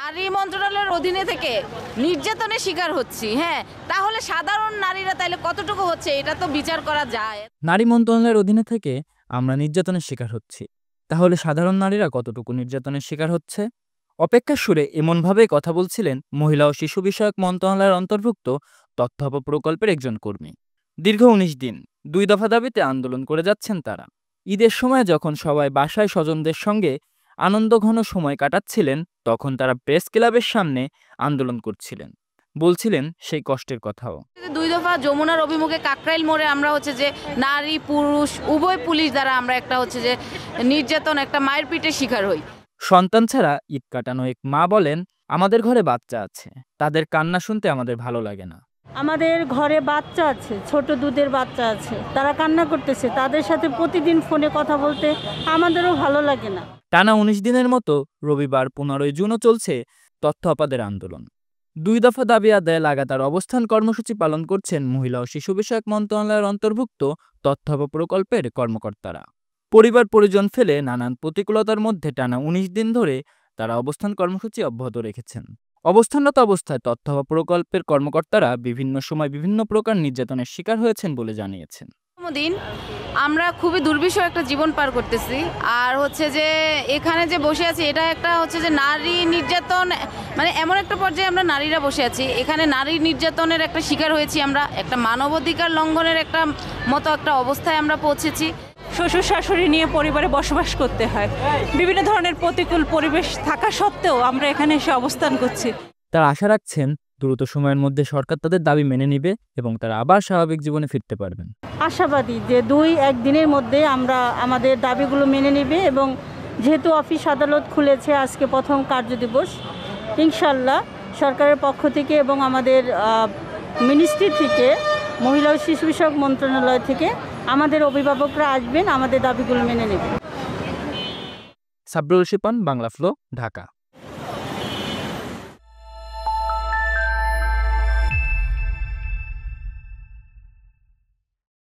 নারী মন্ত্রণালয়ের অধীনে থেকে নির্যাতনের শিকার হচ্ছি, হ্যাঁ, তাহলে সাধারণ নারীরা তাহলে কতটুকু হচ্ছে এটা তো বিচার করা যায়। নারী মন্ত্রণালয়ের অধীনে থেকে আমরা নির্যাতনের শিকার হচ্ছি, তাহলে সাধারণ নারীরা কতটুকু নির্যাতনের শিকার হচ্ছে? অপেক্ষার সুরে এমনভাবেই কথা বলছিলেন মহিলা ও শিশু বিষয়ক মন্ত্রণালয়ের অন্তর্ভুক্ত তথ্য প্রকল্পের একজন কর্মী। দীর্ঘ ১৯ দিন ২ দফা দাবিতে আন্দোলন করে যাচ্ছেন তারা। ঈদের সময় যখন সবাই বাসায় স্বজনদের সঙ্গে আনন্দঘন সময় কাটাচ্ছিলেন, তখন তারা প্রেস ক্লাবের সামনে আন্দোলন করছিলেন, বলছিলেন সেই কষ্টের কথাও। ২ দফা যমুনার অভিমুখে কাকরাইল মোড়ে আমরা হচ্ছে যে নারী পুরুষ উভয় পুলিশ দ্বারা আমরা একটা হচ্ছে যে নির্যাতন, একটা মায়ের পিঠের শিকার হই। সন্তান ছাড়া ঈদ কাটানো এক মা বলেন, আমাদের ঘরে বাচ্চা আছে, তাদের কান্না শুনতে আমাদের ভালো লাগে না। আমাদের ঘরে বাচ্চা আছে, ছোট দুধের বাচ্চা আছে, তারা কান্না করতেছে, তাদের সাথে প্রতিদিন ফোনে কথা বলতে আমাদেরও ভালো লাগে না। টানা ১৯ দিনের মতো রবিবার ১৫ জুনও চলছে তথ্য আপাদের আন্দোলন। ২ দফা দাবি আদায়ে লাগাতার অবস্থান কর্মসূচি পালন করছেন মহিলা ও শিশু বিষয়ক মন্ত্রণালয়ের অন্তর্ভুক্ত তথ্য প্রকল্পের কর্মকর্তারা। পরিবার পরিজন ফেলে নানান প্রতিকূলতার মধ্যে টানা ১৯ দিন ধরে তারা অবস্থান কর্মসূচি অব্যাহত রেখেছেন। অবস্থানরত অবস্থায় তথ্য প্রকল্পের কর্মকর্তারা বিভিন্ন সময় বিভিন্ন প্রকার নির্যাতনের শিকার হয়েছেন বলে জানিয়েছেন। দিন আমরা খুবই দুর্বিষহ একটা জীবন পার করতেছি, আর হচ্ছে যে এখানে যে বসে আছি এটা একটা হচ্ছে যে নারী নির্যাতন, মানে এমন একটা পর্যায়ে আমরা নারীরা বসে আছি, এখানে নারী নির্যাতনের একটা শিকার হয়েছি আমরা, একটা মানবাধিকার লঙ্ঘনের একটা মতো একটা অবস্থায় আমরা পৌঁছেছি। শ্বশুর শাশুড়ি নিয়ে পরিবারে বসবাস করতে হয়, বিভিন্ন ধরনের প্রতিকূল পরিবেশ থাকা সত্ত্বেও আমরা এখানে এসে অবস্থান করছি। তারা আশা রাখছেন দ্রুত সময়ের মধ্যে সরকার তাদের দাবি মেনে নিবে এবং তারা আবার স্বাভাবিক জীবনে ফিরতে পারবেন। আশাবাদী যে ২-১ দিনের মধ্যে আমরা আমাদের দাবিগুলো মেনে নেবে, এবং যেহেতু অফিস আদালত খুলেছে আজকে প্রথম কার্যদিবস, ইনশাল্লাহ সরকারের পক্ষ থেকে এবং আমাদের মিনিস্ট্রি থেকে, মহিলা ও শিশু বিষয়ক মন্ত্রণালয় থেকে আমাদের অভিভাবকরা আসবেন, আমাদের দাবিগুলো মেনে নেবেন। Sub-rule Shipon, Bangla flow, Dhaka.